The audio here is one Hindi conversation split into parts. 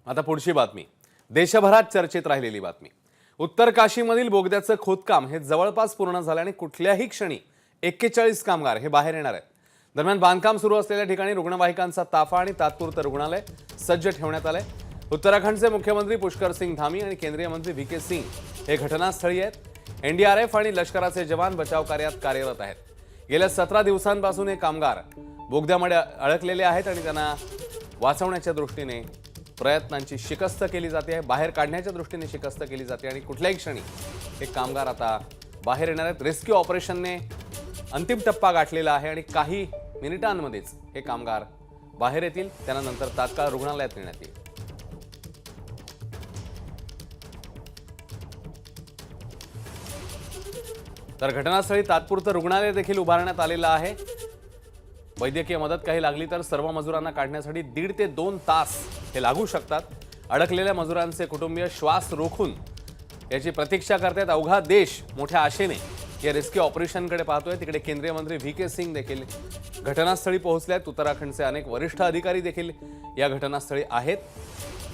आता पुढची बातमी देशभरात चर्चेत राहिलेली बातमी। उत्तर काशीमधील बोगद्याचं खोदकाम हे जवळपास पूर्ण झालं आणि कुठल्याही क्षणी 41 कामगार हे बाहेर येणार आहेत। दरम्यान बांधकाम सुरू असलेल्या ठिकाणी रुग्णवाहिकांचा ताफा आणि तात्पुरतं रुग्णालय सज्ज ठेवण्यात आलंय। उत्तराखंडचे मुख्यमंत्री पुष्कर सिंग धामी आणि केंद्रीय मंत्री व्ही.के. सिंग हे घटनास्थळी आहेत। एनडीआरएफ आणि लष्कराचे जवान बचाव कार्यात कार्यरत आहेत। गेल्या 17 दिवसांपासून हे कामगार बोगद्यामध्ये अडकलेले आहेत आणि त्यांना वाचवण्याच्या दृष्टीने प्रयत्नांची शिकस्त केली जाते, बाहेर काढण्याच्या दृष्टीने शिकस्त केली जाते आणि कुठल्याही क्षणी हे कामगार आता बाहेर येणार आहेत। रेस्क्यू ऑपरेशनने अंतिम टप्पा गाठलेला आहे आणि काही मिनिटांमध्येच हे कामगार बाहेर येतील, त्यानंतर तात्काळ रुग्णालयात नेण्यात येईल। तर घटनास्थळी तात्पुरतं रुग्णालय देखील उभारण्यात आलेलं आहे। वैद्यकीय मदत काही लागली तर सर्व मजुरांना काढण्यासाठी 1.5 ते 2 तास हे लागू शकतात। अडकलेल्या मजुरांचे कुटुंबीय श्वास रोखून याची प्रतीक्षा करतात। अवघा देश मोठ्या आशेने या रेस्क्यू ऑपरेशनकडे पाहतोय। तिकडे केंद्रीय मंत्री व्ही.के. सिंग देखील घटनास्थळी पोहोचलेत। उत्तराखंडचे अनेक वरिष्ठ अधिकारी देखील या घटनास्थळी आहेत।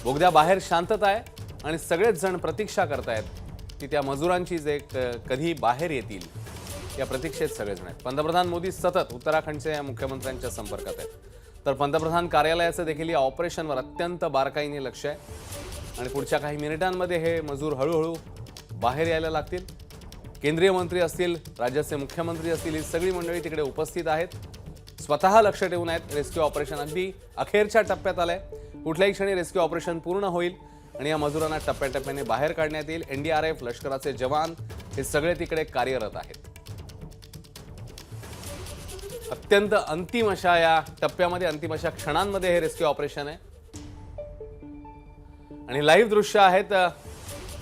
बोगद्या बाहेर शांतता आहे आणि सगळेच जण प्रतीक्षा करतायत की त्या मजुरांची जे कधी बाहेर येतील या प्रतीक्षेत सगळेजण आहेत। पंतप्रधान मोदी सतत उत्तराखंडचे या मुख्यमंत्र्यांच्या संपर्कात आहेत। तर पंतप्रधान कार्यालयाचं देखील या ऑपरेशनवर अत्यंत बारकाईने लक्ष आहे आणि पुढच्या काही मिनिटांमध्ये हे मजूर हळूहळू बाहेर यायला लागतील। केंद्रीय मंत्री असतील, राज्याचे मुख्यमंत्री असतील, ही सगळी मंडळी तिकडे उपस्थित आहेत, स्वतः लक्ष ठेवून आहेत। रेस्क्यू ऑपरेशन अगदी अखेरच्या टप्प्यात आलंय। कुठल्याही क्षणी रेस्क्यू ऑपरेशन पूर्ण होईल आणि या मजुरांना टप्प्याटप्प्याने बाहेर काढण्यात येईल। एनडीआरएफ, लष्कराचे जवान हे सगळे तिकडे कार्यरत आहेत। अत्यंत अंतिम अशा या टप्प्यामध्ये, अंतिम अशा क्षणांमध्ये हे रेस्क्यू ऑपरेशन आहे आणि लाईव्ह दृश्य आहेत।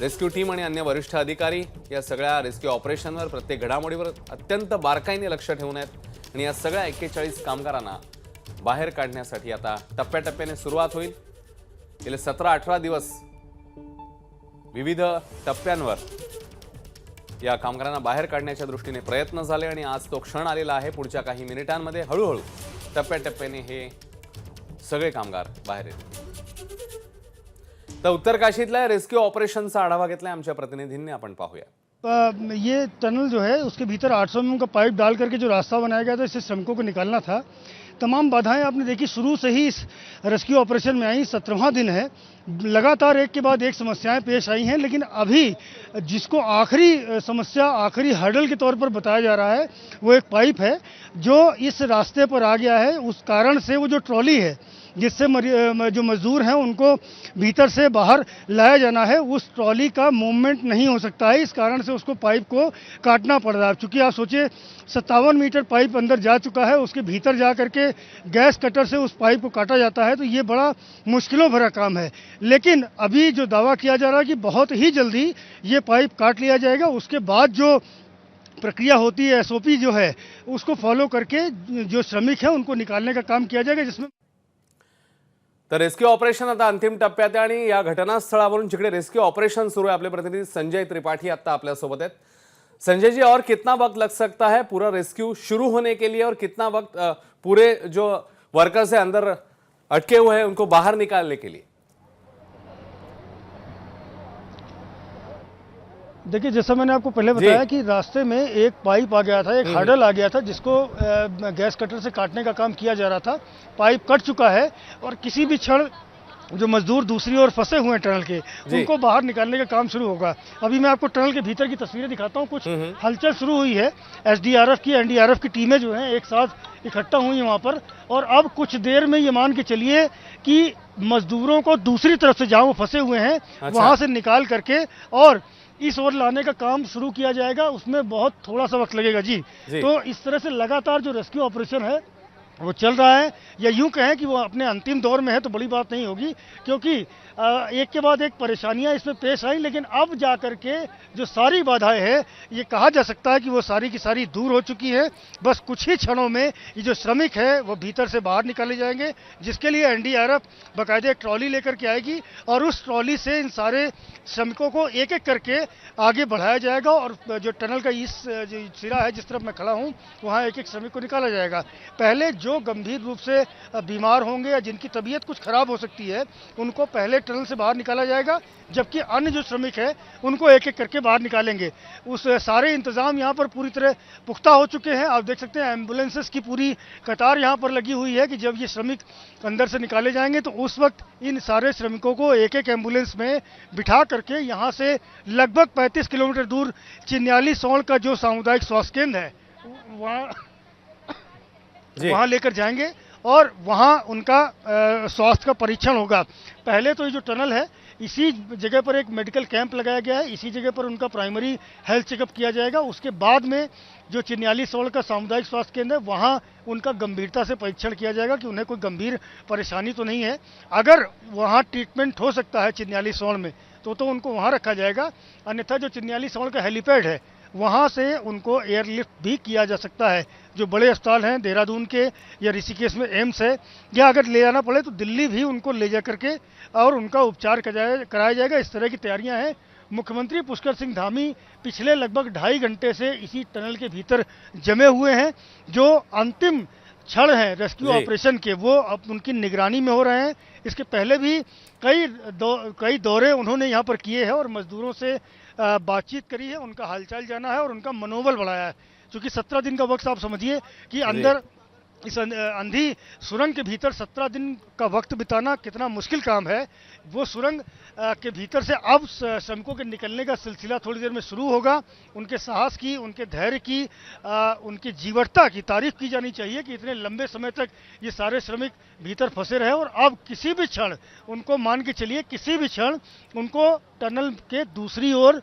रेस्क्यू टीम आणि अन्य वरिष्ठ अधिकारी या सगळ्या रेस्क्यू ऑपरेशनवर, प्रत्येक घडामोडीवर अत्यंत बारकाईने लक्ष ठेवून आहेत आणि या सगळ्या 41 कामगारांना बाहेर काढण्यासाठी आता टप्प्याटप्प्याने सुरुवात होईल। गेले 17-18 दिवस विविध टप्प्यांवर या कामगारांना बाहेर काढण्याच्या दृष्टीने प्रयत्न झाले आणि आज तो क्षण आलेला आहे। पुढच्या काही मिनिटांमध्ये हळूहळू टप्प्याटप्प्याने हे सगळे कामगार बाहेर येतील। तर उत्तर काशीतल्या रेस्क्यू ऑपरेशनचा आढावा घेतलाय आमच्या प्रतिनिधींनी, आपण पाहूया। ये टनल जो है उसके भीतर 800 mm का पाइप डाल करके जो रास्ता बनाया गया था, इससे श्रमिकों को निकालना था। तमाम बाधाएं आपने देखी शुरू से ही इस रेस्क्यू ऑपरेशन में आई। 17वां दिन है, लगातार एक के बाद एक समस्याएं पेश आई हैं, लेकिन अभी जिसको आखिरी समस्या, आखिरी हर्डल के तौर पर बताया जा रहा है, वो एक पाइप है जो इस रास्ते पर आ गया है। उस कारण से वो जो ट्रॉली है जिससे जो मजदूर हैं उनको भीतर से बाहर लाया जाना है, उस ट्रॉली का मूवमेंट नहीं हो सकता है। इस कारण से उसको पाइप को काटना पड़ रहा है। चूँकि आप सोचिए 57 मीटर पाइप अंदर जा चुका है, उसके भीतर जा करके गैस कटर से उस पाइप को काटा जाता है, तो ये बड़ा मुश्किलों भरा काम है। लेकिन अभी जो दावा किया जा रहा है कि बहुत ही जल्दी ये पाइप काट लिया जाएगा। उसके बाद जो प्रक्रिया होती है, एसओपी जो है, उसको फॉलो करके जो श्रमिक हैं उनको निकालने का काम किया जाएगा, जिसमें तर रेस्क्यू ऑपरेशन आता अंतिम टप्प्यात आहे आणि या घटनास्थळावरून जिकडे रेस्क्यू ऑपरेशन सुरू है, अपने प्रतिनिधि संजय त्रिपाठी आता आपल्या सोबत आहेत। संजय जी, और कितना वक्त लग सकता है पूरा रेस्क्यू शुरू होने के लिए, और कितना वक्त पूरे जो वर्कर्स है अंदर अटके हुए हैं उनको बाहर निकालने के लिए? देखिए, जैसा मैंने आपको पहले बताया कि रास्ते में एक पाइप आ गया था, एक हर्डल आ गया था, जिसको गैस कटर से काटने का काम किया जा रहा था। पाइप कट चुका है और किसी भी क्षण जो मजदूर दूसरी ओर फंसे हुए हैं टनल के, उनको बाहर निकालने का काम शुरू होगा। अभी मैं आपको टनल के भीतर की तस्वीरें दिखाता हूँ। कुछ हलचल शुरू हुई है। एसडीआरएफ की, एनडीआरएफ की टीमें जो हैं एक साथ इकट्ठा हुई हैं वहाँ पर, और अब कुछ देर में ये मान के चलिए कि मजदूरों को दूसरी तरफ से जहाँ वो फंसे हुए हैं वहाँ से निकाल करके और इस ओर लाने का काम शुरू किया जाएगा। उसमें बहुत थोड़ा सा वक्त लगेगा जी। तो इस तरह से लगातार जो रेस्क्यू ऑपरेशन है वो चल रहा है, या यूं कहें कि वो अपने अंतिम दौर में है तो बड़ी बात नहीं होगी, क्योंकि एक के बाद एक परेशानियां इसमें पेश आई। लेकिन अब जाकर के जो सारी बाधाएं हैं, ये कहा जा सकता है कि वो सारी की सारी दूर हो चुकी है। बस कुछ ही क्षणों में ये जो श्रमिक है वो भीतर से बाहर निकाले जाएंगे, जिसके लिए एनडीआरएफ बाकायदे एक ट्रॉली लेकर के आएगी और उस ट्रॉली से इन सारे श्रमिकों को एक एक करके आगे बढ़ाया जाएगा। और जो टनल का इस जो सिरा है, जिस तरफ मैं खड़ा हूँ, वहाँ एक एक श्रमिक को निकाला जाएगा। पहले जो गंभीर रूप से बीमार होंगे या जिनकी तबीयत कुछ खराब हो सकती है, उनको पहले टनल से बाहर निकाला जाएगा, जबकि अन्य जो श्रमिक है उनको एक एक करके बाहर निकालेंगे। उस सारे इंतजाम यहाँ पर पूरी तरह पुख्ता हो चुके हैं। आप देख सकते हैं एम्बुलेंसेस की पूरी कतार यहाँ पर लगी हुई है कि जब ये श्रमिक अंदर से निकाले जाएंगे तो उस वक्त इन सारे श्रमिकों को एक एक एम्बुलेंस में बिठा करके यहाँ से लगभग 35 किलोमीटर दूर चिन्याली सौड़ का जो सामुदायिक स्वास्थ्य केंद्र है वहाँ लेकर जाएंगे और वहाँ उनका स्वास्थ्य का परीक्षण होगा। पहले तो ये जो टनल है इसी जगह पर एक मेडिकल कैंप लगाया गया है, इसी जगह पर उनका प्राइमरी हेल्थ चेकअप किया जाएगा। उसके बाद में जो चिन्याली सौड़ का सामुदायिक स्वास्थ्य केंद्र है वहाँ उनका गंभीरता से परीक्षण किया जाएगा कि उन्हें कोई गंभीर परेशानी तो नहीं है। अगर वहाँ ट्रीटमेंट हो सकता है चिन्याली सौड़ में तो उनको वहाँ रखा जाएगा, अन्यथा जो चिन्याली सौड़ का हेलीपैड है वहाँ से उनको एयरलिफ्ट भी किया जा सकता है। जो बड़े अस्पताल हैं देहरादून के या ऋषिकेश में एम्स है, या अगर ले जाना पड़े तो दिल्ली भी उनको ले जा करके और उनका उपचार कराया जाएगा। इस तरह की तैयारियां हैं। मुख्यमंत्री पुष्कर सिंह धामी पिछले लगभग 2.5 घंटे से इसी टनल के भीतर जमे हुए हैं। जो अंतिम क्षण है रेस्क्यू ऑपरेशन के वो अब उनकी निगरानी में हो रहे हैं। इसके पहले भी कई दौरे उन्होंने यहाँ पर किए हैं और मजदूरों से बातचीत करी है, उनका हालचाल जाना है और उनका मनोबल बढ़ाया है। क्योंकि 17 दिन का वक्त आप समझिए कि अंदर इस अंधी सुरंग के भीतर 17 दिन का वक्त बिताना कितना मुश्किल काम है। वो सुरंग के भीतर से अब श्रमिकों के निकलने का सिलसिला थोड़ी देर में शुरू होगा। उनके साहस की, उनके धैर्य की, उनकी जीवटता की तारीफ की जानी चाहिए कि इतने लंबे समय तक ये सारे श्रमिक भीतर फंसे रहे और अब किसी भी क्षण उनको मान के चलिए किसी भी क्षण उनको टनल के दूसरी ओर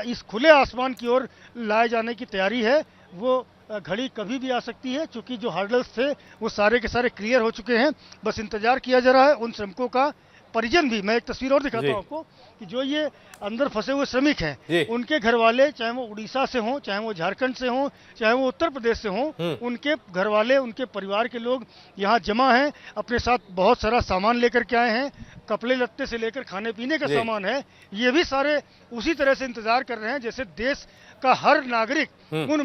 इस खुले आसमान की ओर लाए जाने की तैयारी है। वो घड़ी कभी भी आ सकती है, क्योंकि जो हर्डल्स थे वो सारे के सारे क्लियर हो चुके हैं। बस इंतजार किया जा रहा है उन श्रमिकों का। परिजन भी, मैं एक तस्वीर और दिखाता हूँ आपको कि जो ये अंदर फंसे हुए श्रमिक हैं उनके घर वाले, चाहे वो उड़ीसा से हों, चाहे वो झारखंड से हों, चाहे वो उत्तर प्रदेश से हों, उनके घर वाले, उनके परिवार के लोग यहाँ जमा हैं। अपने साथ बहुत सारा सामान लेकर के आए हैं, कपड़े लत्ते से लेकर खाने पीने का सामान है। ये भी सारे उसी तरह से इंतजार कर रहे हैं जैसे देश का हर नागरिक उन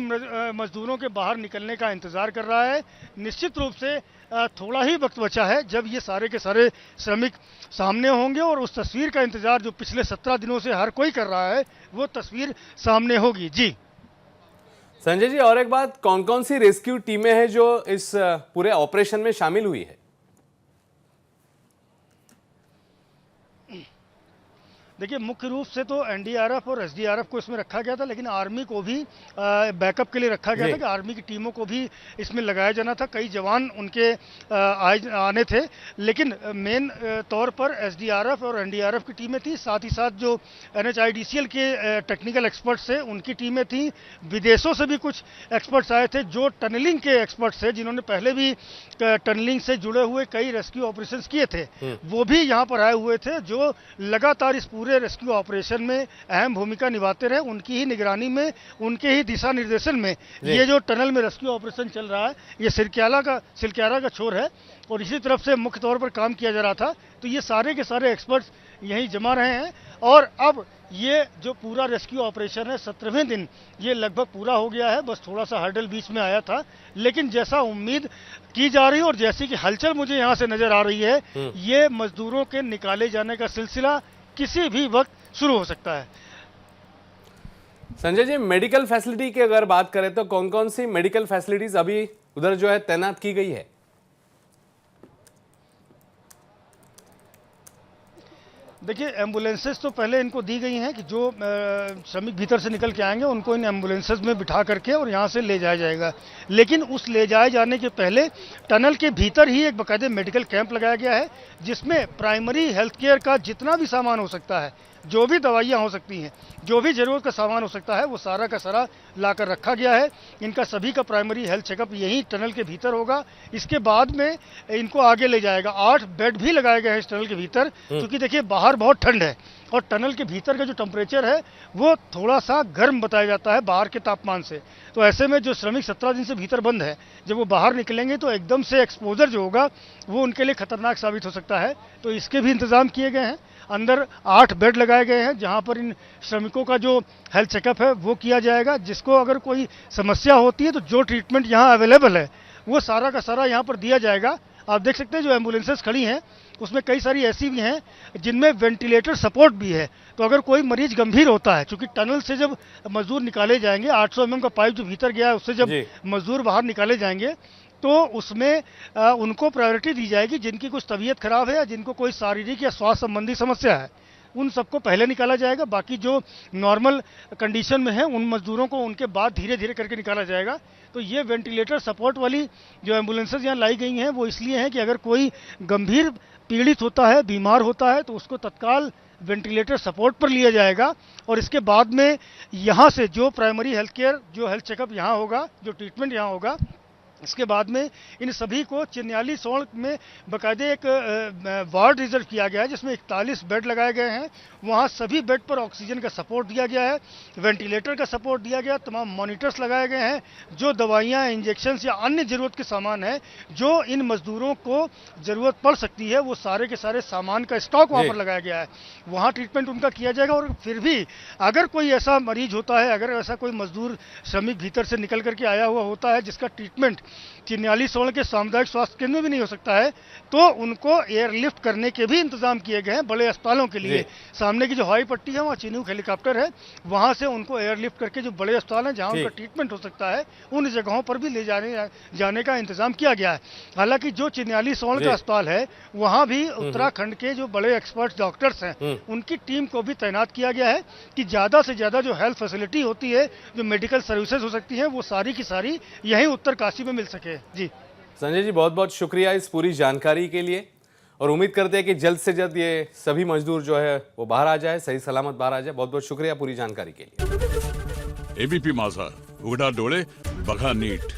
मजदूरों के बाहर निकलने का इंतजार कर रहा है। निश्चित रूप से थोड़ा ही वक्त बचा है जब ये सारे के सारे श्रमिक सामने होंगे और उस तस्वीर का इंतजार जो पिछले 17 दिनों से हर कोई कर रहा है वो तस्वीर सामने होगी। जी संजय जी, और एक बात, कौन कौन सी रेस्क्यू टीमें हैं जो इस पूरे ऑपरेशन में शामिल हुई है? देखिए, मुख्य रूप से तो एनडीआरएफ और एसडीआरएफ को इसमें रखा गया था, लेकिन आर्मी को भी बैकअप के लिए रखा गया था कि आर्मी की टीमों को भी इसमें लगाया जाना था। कई जवान उनके आने थे, लेकिन मेन तौर पर एसडीआरएफ और एनडीआरएफ की टीमें थी। साथ ही साथ जो एनएचआईडीसीएल के टेक्निकल एक्सपर्ट्स थे उनकी टीमें थी। विदेशों से भी कुछ एक्सपर्ट्स आए थे जो टनलिंग के एक्सपर्ट्स थे, जिन्होंने पहले भी टनलिंग से जुड़े हुए कई रेस्क्यू ऑपरेशंस किए थे, वो भी यहाँ पर आए हुए थे, जो लगातार इस पूरे रेस्क्यू ऑपरेशन में अहम भूमिका निभाते रहे। उनकी ही निगरानी में, उनके ही दिशा निर्देशन में ये जो टनल में रेस्क्यू ऑपरेशन चल रहा है, ये सिलक्यारा का छोर है और इसी तरफ से मुख्य तौर पर काम किया जा रहा था। तो ये सारे के सारे एक्सपर्ट्स यहीं जमा रहे हैं और अब ये जो पूरा रेस्क्यू ऑपरेशन है 17वें दिन ये लगभग पूरा हो गया है। बस थोड़ा सा हर्डल बीच में आया था, लेकिन जैसा उम्मीद की जा रही है और जैसी कि हलचल मुझे यहाँ से नजर आ रही है, ये मजदूरों के निकाले जाने का सिलसिला किसी भी वक्त शुरू हो सकता है। संजय जी, मेडिकल फैसिलिटी की अगर बात करें तो कौन कौन सी मेडिकल फैसिलिटीज अभी उधर जो है तैनात की गई है? देखिए, एम्बुलेंसेस तो पहले इनको दी गई हैं कि जो श्रमिक भीतर से निकल के आएंगे उनको इन एम्बुलेंसेस में बिठा करके और यहाँ से ले जाया जाएगा। लेकिन उस ले जाए जाने के पहले टनल के भीतर ही एक बाकायदे मेडिकल कैंप लगाया गया है, जिसमें प्राइमरी हेल्थ केयर का जितना भी सामान हो सकता है, जो भी दवाइयाँ हो सकती हैं, जो भी ज़रूरत का सामान हो सकता है, वो सारा का सारा लाकर रखा गया है। इनका सभी का प्राइमरी हेल्थ चेकअप यहीं टनल के भीतर होगा। इसके बाद में इनको आगे ले जाएगा। 8 बेड भी लगाए गए हैं इस टनल के भीतर, क्योंकि देखिए बाहर बहुत ठंड है और टनल के भीतर का जो टेम्परेचर है वो थोड़ा सा गर्म बताया जाता है बाहर के तापमान से। तो ऐसे में जो श्रमिक 17 दिन से भीतर बंद है, जब वो बाहर निकलेंगे तो एकदम से एक्सपोजर जो होगा वो उनके लिए खतरनाक साबित हो सकता है। तो इसके भी इंतजाम किए गए हैं। अंदर 8 बेड लगाए गए हैं जहां पर इन श्रमिकों का जो हेल्थ चेकअप है वो किया जाएगा। जिसको अगर कोई समस्या होती है तो जो ट्रीटमेंट यहाँ अवेलेबल है वो सारा का सारा यहाँ पर दिया जाएगा। आप देख सकते हैं जो एम्बुलेंसेस खड़ी हैं उसमें कई सारी ऐसी भी हैं जिनमें वेंटिलेटर सपोर्ट भी है। तो अगर कोई मरीज गंभीर होता है, क्योंकि टनल से जब मजदूर निकाले जाएंगे, 800 mm का पाइप जो भीतर गया है उससे जब मजदूर बाहर निकाले जाएंगे तो उसमें उनको प्रायोरिटी दी जाएगी जिनकी कुछ तबीयत खराब है या जिनको कोई शारीरिक या स्वास्थ्य संबंधी समस्या है, उन सबको पहले निकाला जाएगा। बाकी जो नॉर्मल कंडीशन में है उन मजदूरों को उनके बाद धीरे धीरे करके निकाला जाएगा। तो ये वेंटिलेटर सपोर्ट वाली जो एम्बुलेंसेज यहाँ लाई गई हैं वो इसलिए हैं कि अगर कोई गंभीर पीड़ित होता है, बीमार होता है, तो उसको तत्काल वेंटिलेटर सपोर्ट पर लिया जाएगा और इसके बाद में यहाँ से जो प्राइमरी हेल्थ केयर, जो हेल्थ चेकअप यहाँ होगा, जो ट्रीटमेंट यहाँ होगा, इसके बाद में इन सभी को चिन्याली सोल में बाकायदे एक वार्ड रिजर्व किया गया है जिसमें 41 बेड लगाए गए हैं। वहाँ सभी बेड पर ऑक्सीजन का सपोर्ट दिया गया है, वेंटिलेटर का सपोर्ट दिया गया, तमाम मॉनिटर्स लगाए गए हैं। जो दवाइयाँ, इंजेक्शन्स या अन्य ज़रूरत के सामान हैं जो इन मजदूरों को ज़रूरत पड़ सकती है, वो सारे के सारे सामान का स्टॉक वहाँ पर लगाया गया है। वहाँ ट्रीटमेंट उनका किया जाएगा। और फिर भी अगर कोई ऐसा मरीज होता है, अगर ऐसा कोई मजदूर श्रमिक भीतर से निकल करके आया हुआ होता है जिसका ट्रीटमेंट चिन्याली सोल के सामुदायिक स्वास्थ्य केंद्र में भी नहीं हो सकता है, तो उनको एयरलिफ्ट करने के भी इंतजाम किए गए हैं बड़े अस्पतालों के लिए। सामने की जो हवाई पट्टी है वहाँ चिनूक हेलीकॉप्टर है, वहाँ से उनको एयरलिफ्ट करके जो बड़े अस्पताल हैं जहाँ उनका ट्रीटमेंट हो सकता है उन जगहों पर भी ले जाने का इंतजाम किया गया है। हालांकि जो चिन्याली सोल का अस्पताल है वहाँ भी उत्तराखंड के जो बड़े एक्सपर्ट डॉक्टर्स हैं उनकी टीम को भी तैनात किया गया है कि ज़्यादा से ज़्यादा जो हेल्थ फैसिलिटी होती है, जो मेडिकल सर्विसेज हो सकती हैं, वो सारी की सारी यहीं उत्तरकाशी में मिल सके। जी संजय जी, बहुत बहुत शुक्रिया इस पूरी जानकारी के लिए और उम्मीद करते हैं कि जल्द से जल्द ये सभी मजदूर जो है वो बाहर आ जाए, सही सलामत बाहर आ जाए। बहुत बहुत शुक्रिया पूरी जानकारी के लिए। एबीपी माझा, उघडा डोळे बघा नीट।